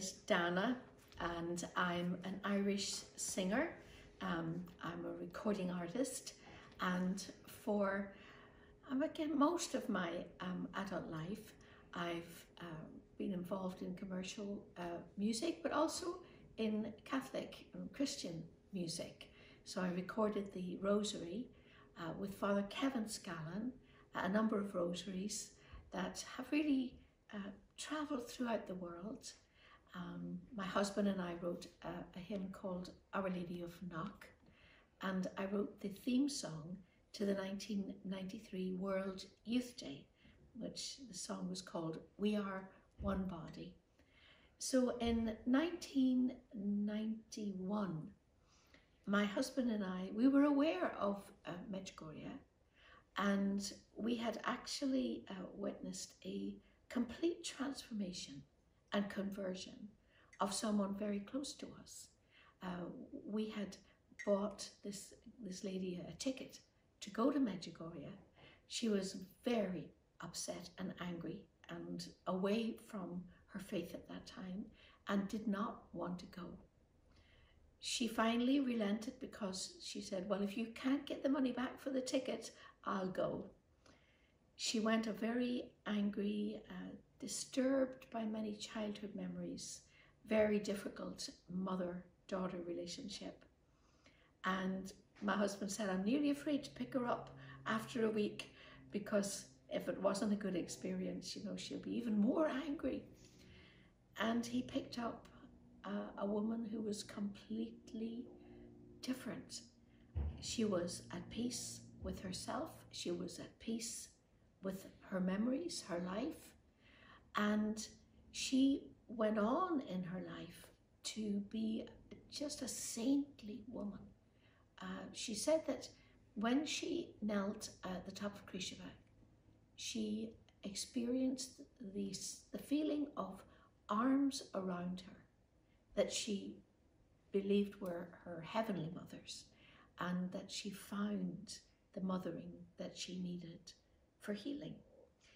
is Dana, and I'm an Irish singer. I'm a recording artist, and for again, most of my adult life, I've been involved in commercial music, but also in Catholic and Christian music. So I recorded the Rosary with Father Kevin Scallon, a number of rosaries that have really travelled throughout the world. My husband and I wrote a hymn called Our Lady of Knock, and I wrote the theme song to the 1993 World Youth Day, which the song was called We Are One Body. So in 1991, my husband and I, we were aware of Medjugorje, and we had actually witnessed a complete transformation and conversion of someone very close to us. We had bought this lady a ticket to go to Medjugorje. She was very upset and angry and away from her faith at that time and did not want to go. She finally relented because she said, well, if you can't get the money back for the ticket, I'll go. She went a very angry, disturbed by many childhood memories, very difficult mother-daughter relationship. And my husband said, I'm nearly afraid to pick her up after a week, because if it wasn't a good experience, you know, she'll be even more angry. And he picked up a woman who was completely different. She was at peace with herself. She was at peace with her memories, her life. And she went on in her life to be just a saintly woman. She said that when she knelt at the top of Krishava, she experienced the feeling of arms around her that she believed were her heavenly mothers, and that she found the mothering that she needed for healing.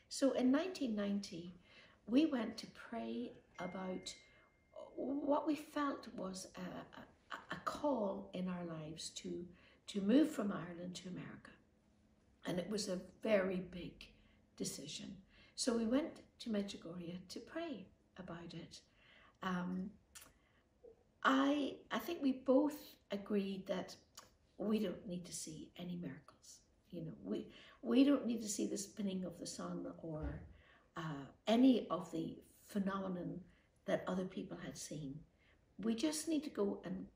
So in 1990, we went to pray about what we felt was a call in our lives to move from Ireland to America. And it was a very big decision. So we went to Medjugorje to pray about it. I think we both agreed that we don't need to see any miracles. You know, we don't need to see the spinning of the sun or any of the phenomenon that other people had seen. We just need to go and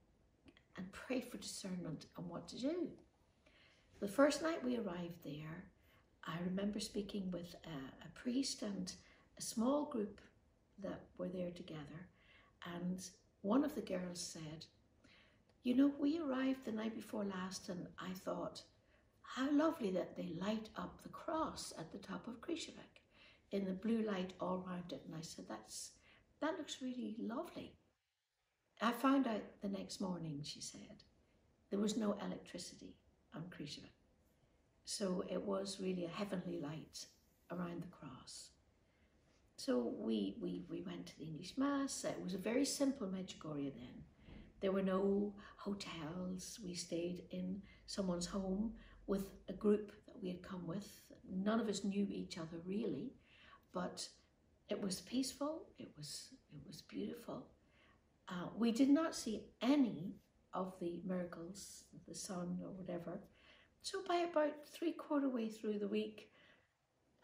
pray for discernment on what to do. The first night we arrived there, I remember speaking with a priest and a small group that were there together, and one of the girls said, you know, we arrived the night before last and I thought, how lovely that they light up the cross at the top of Krishava in the blue light all around it. And I said, that looks really lovely. I found out the next morning, she said, there was no electricity on Krishava. So it was really a heavenly light around the cross. So we went to the English Mass. It was a very simple Medjugorje then. There were no hotels. We stayed in someone's home with a group that we had come with. None of us knew each other really, but it was peaceful. It was beautiful. We did not see any of the miracles, the sun or whatever. So by about 3/4 way through the week,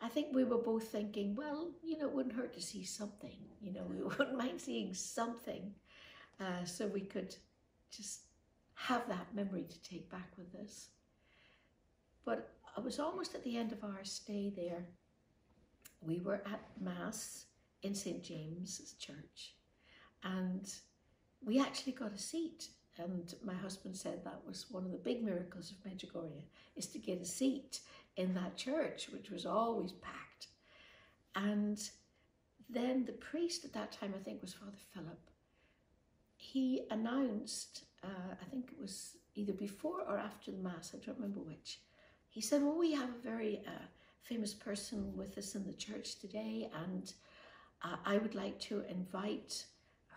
I think we were both thinking, well, you know, it wouldn't hurt to see something. You know, we wouldn't mind seeing something, so we could just have that memory to take back with us. But I was almost at the end of our stay there. We were at Mass in St. James's Church, and we actually got a seat. And my husband said that was one of the big miracles of Medjugorje, is to get a seat in that church, which was always packed. And then the priest at that time, I think was Father Philip, he announced, I think it was either before or after the Mass, I don't remember which, he said, well, we have a very famous person with us in the church today, and I would like to invite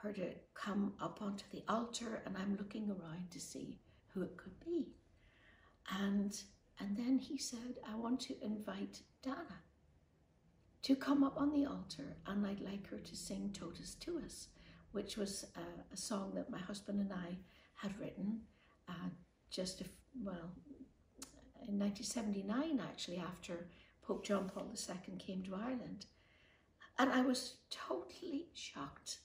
her to come up onto the altar, and I'm looking around to see who it could be. And then he said, I want to invite Dana to come up on the altar, and I'd like her to sing Totus Tuus, which was a song that my husband and I had written in 1979, actually, after Pope John Paul II came to Ireland. And I was totally shocked,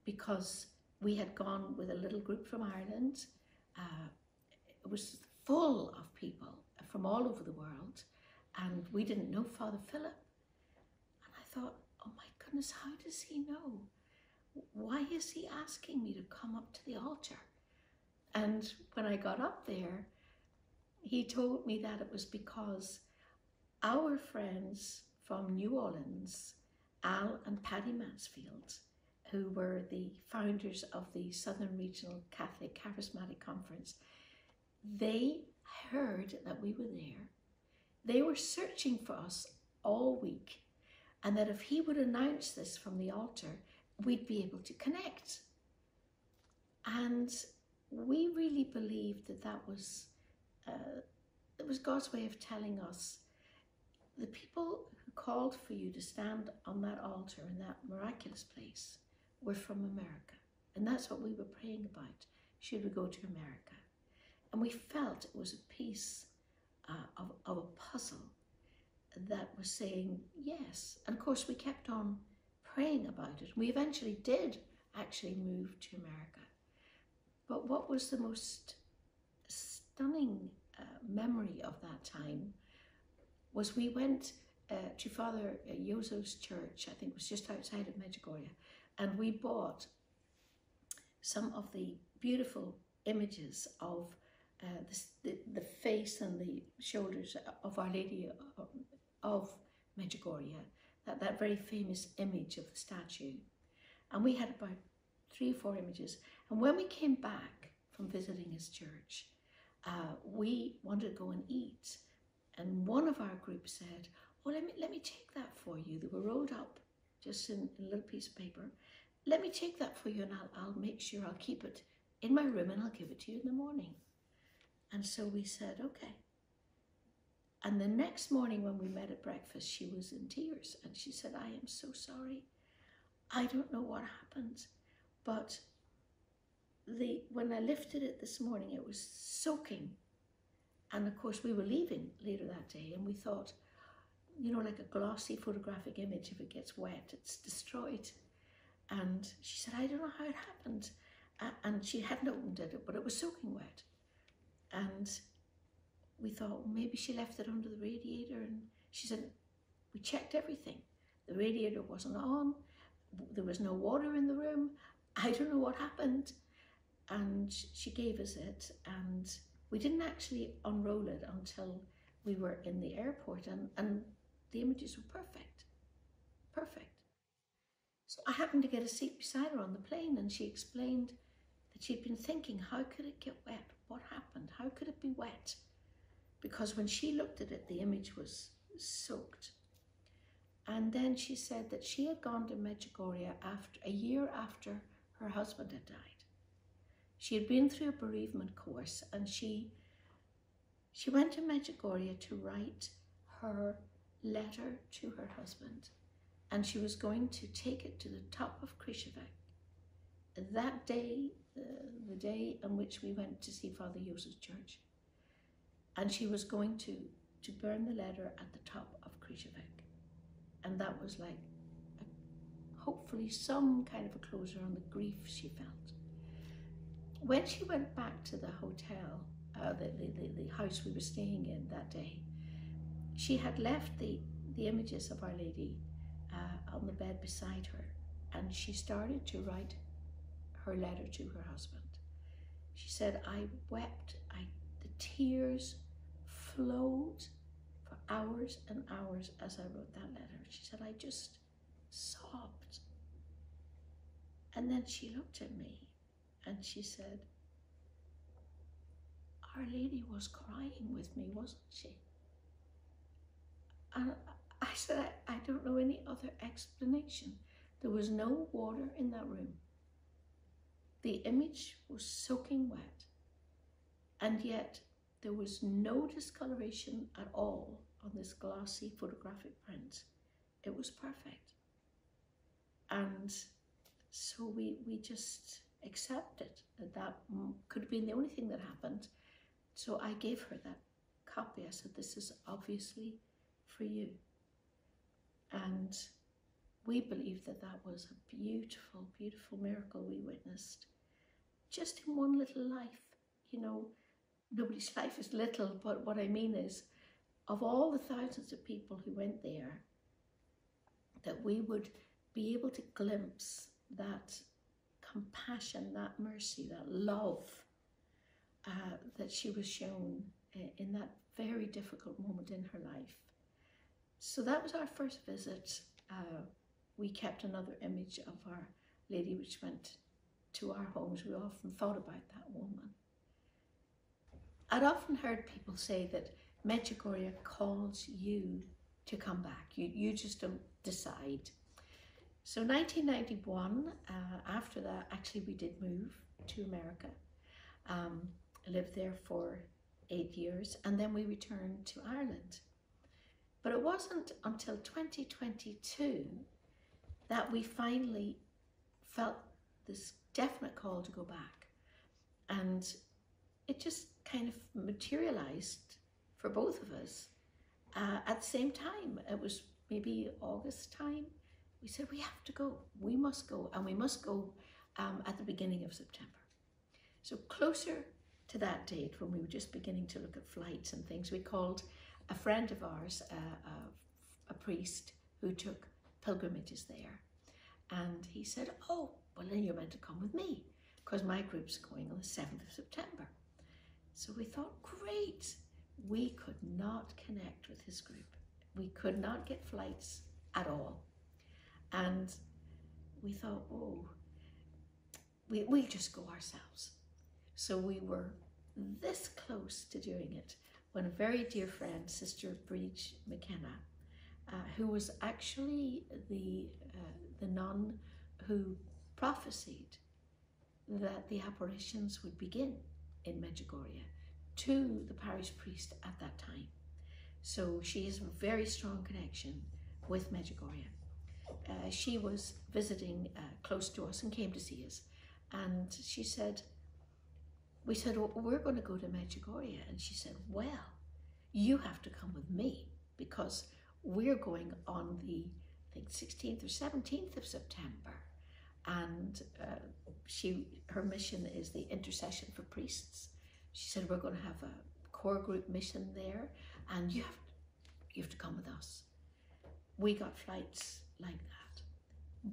because we had gone with a little group from Ireland. It was full of people from all over the world, and we didn't know Father Philip. And I thought, oh my goodness, how does he know? Why is he asking me to come up to the altar? And when I got up there, he told me that it was because our friends from New Orleans, Al and Paddy Mansfield, who were the founders of the Southern Regional Catholic Charismatic Conference, they heard that we were there. They were searching for us all week, and that if he would announce this from the altar, we'd be able to connect. And we really believed that that was it was God's way of telling us, the people who called for you to stand on that altar in that miraculous place were from America. And that's what we were praying about. Should we go to America? And we felt it was a piece of a puzzle that was saying yes. And of course, we kept on praying about it. We eventually did actually move to America. But what was the most stunning memory of that time was we went to Father Jozo's church, I think it was just outside of Medjugorje, and we bought some of the beautiful images of the face and the shoulders of Our Lady of Medjugorje, that very famous image of the statue. And we had about 3 or 4 images. And when we came back from visiting his church, we wanted to go and eat. And one of our group said, oh, let me take that for you. They were rolled up just in a little piece of paper. Let me take that for you, and I'll make sure I'll keep it in my room, and I'll give it to you in the morning. And so we said, okay. And the next morning when we met at breakfast, she was in tears, and she said, I am so sorry. I don't know what happened, but when I lifted it this morning, it was soaking. And of course, we were leaving later that day, and we thought, you know, like a glossy photographic image, if it gets wet, it's destroyed. And she said, I don't know how it happened. And she hadn't opened it, but it was soaking wet. And we thought, well, maybe she left it under the radiator. And she said, we checked everything. The radiator wasn't on. There was no water in the room. I don't know what happened. And she gave us it, and we didn't actually unroll it until we were in the airport, and the images were perfect, perfect. So I happened to get a seat beside her on the plane, and she explained that she'd been thinking, how could it get wet? What happened? How could it be wet? Because when she looked at it, the image was soaked. And then she said that she had gone to Medjugorje a year after her husband had died. She had been through a bereavement course, and she went to Medjugorje to write her letter to her husband, and she was going to take it to the top of Krzyżewek. That day, the day on which we went to see Father Jozo's church, and she was going to burn the letter at the top of Krzyżewek. And that was like hopefully some kind of a closure on the grief she felt. When she went back to the hotel, the house we were staying in that day, she had left the images of Our Lady on the bed beside her, and she started to write her letter to her husband. She said, I wept, the tears flowed for hours and hours as I wrote that letter. She said, I just sobbed. And then she looked at me, and she said, Our Lady was crying with me, wasn't she? And I said, I don't know any other explanation. There was no water in that room. the image was soaking wet, and yet there was no discoloration at all on this glossy photographic print. It was perfect. And so we just accepted that could have been the only thing that happened. So I gave her that copy. I said, this is obviously for you. And we believe that that was a beautiful, beautiful miracle we witnessed just in one little life. You know, nobody's life is little, but what I mean is, of all the thousands of people who went there, that we would be able to glimpse that compassion, that mercy, that love that she was shown in that very difficult moment in her life. So that was our first visit. We kept another image of Our Lady which went to our homes. We often thought about that woman. I'd often heard people say that Medjugorje calls you to come back. You just don't decide. So 1991, after that, actually we did move to America. I lived there for 8 years, and then we returned to Ireland. But it wasn't until 2022 that we finally felt this definite call to go back. And it just kind of materialized for both of us at the same time. It was maybe August time. We said, we have to go, we must go, and we must go at the beginning of September. So closer to that date, when we were just beginning to look at flights and things, we called a friend of ours, a priest who took pilgrimages there. And he said, oh, well then you're meant to come with me, because my group's going on the 7th of September. So we thought, great. We could not connect with his group. We could not get flights at all. And we thought, oh, we'll just go ourselves. So we were this close to doing it when a very dear friend, Sister Bridge McKenna, who was actually the nun who prophesied that the apparitions would begin in Medjugorje, to the parish priest at that time. So she has a very strong connection with Medjugorje. She was visiting close to us and came to see us. And she said, we said, well, we're going to go to Medjugorje. And she said, well, you have to come with me, because we're going on the, I think, 16th or 17th of September. And her mission is the intercession for priests. She said, we're going to have a core group mission there, and you have to come with us. We got flights like that.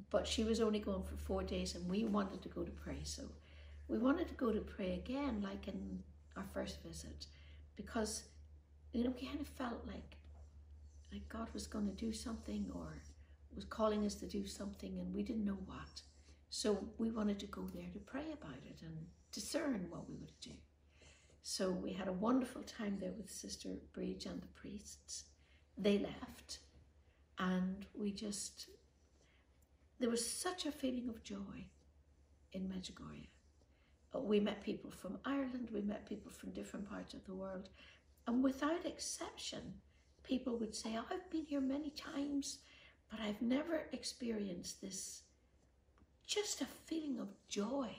But she was only going for 4 days, and we wanted to go to pray. So we wanted to go to pray again, like in our first visit, because, you know, we kind of felt like God was going to do something, or was calling us to do something, and we didn't know what. So we wanted to go there to pray about it and discern what we would do. So we had a wonderful time there with Sister Bridge and the priests. They left, and there was such a feeling of joy in Medjugorje. We met people from Ireland, we met people from different parts of the world, and without exception, people would say, oh, I've been here many times, but I've never experienced this, just a feeling of joy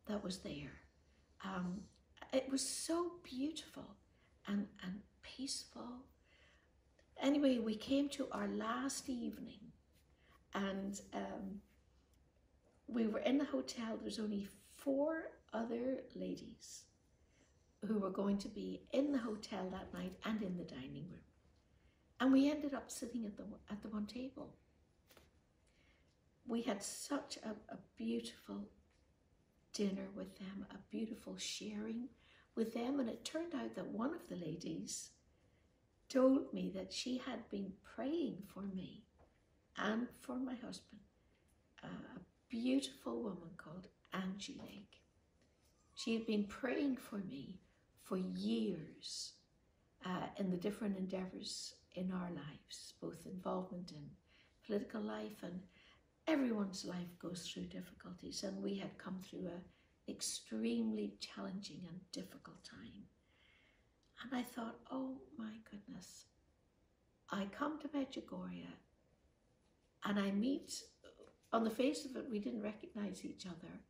that was there. It was so beautiful and peaceful. Anyway, we came to our last evening, and we were in the hotel. There was only 4 other ladies who were going to be in the hotel that night and in the dining room. And we ended up sitting at the one table. We had such a beautiful dinner with them, a beautiful sharing with them. And it turned out that one of the ladies told me that she had been praying for me and for my husband, a beautiful woman called Angelique. She had been praying for me for years in the different endeavours in our lives, both involvement in political life, and everyone's life goes through difficulties, and we had come through extremely challenging and difficult time. And I thought, oh my goodness, I come to Medjugorje and I meet, on the face of it, we didn't recognize each other,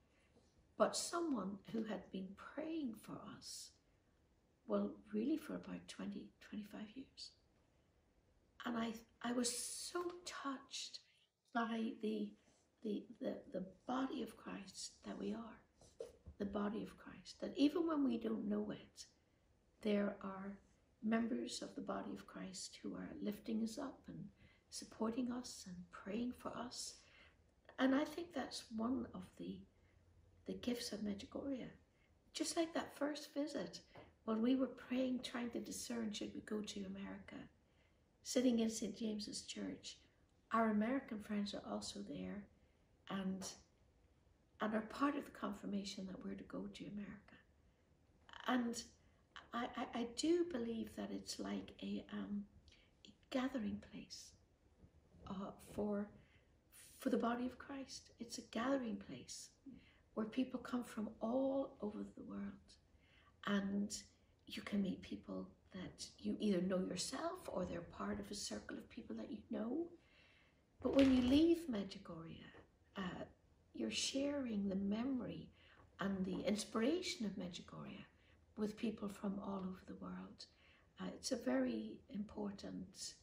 but someone who had been praying for us, well, really for about 20, 25 years. And I was so touched by the body of Christ that we are, the body of Christ, that even when we don't know it, there are members of the body of Christ who are lifting us up and supporting us and praying for us. And I think that's one of the gifts of Medjugorje. Just like that first visit, when we were praying, trying to discern, should we go to America? Sitting in St. James's Church, our American friends are also there and are part of the confirmation that we're to go to America. And I do believe that it's like a gathering place for the body of Christ. It's a gathering place where people come from all over the world, and you can meet people that you either know yourself or they're part of a circle of people that you know. But when you leave Medjugorje, you're sharing the memory and the inspiration of Medjugorje with people from all over the world. It's a very important,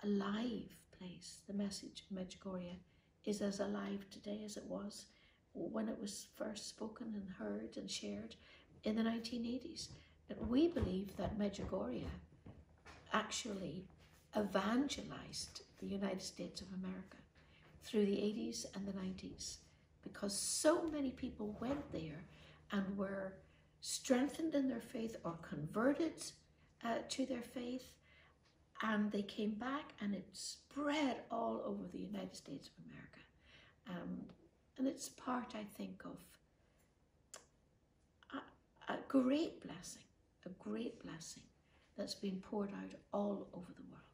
alive place. The message of Medjugorje is as alive today as it was when it was first spoken and heard and shared in the 1980s. And we believe that Medjugorje actually evangelized the United States of America through the 80s and the 90s, because so many people went there and were strengthened in their faith or converted to their faith, and they came back and it spread all over the United States of America. And it's part, I think, of a great blessing that's been poured out all over the world.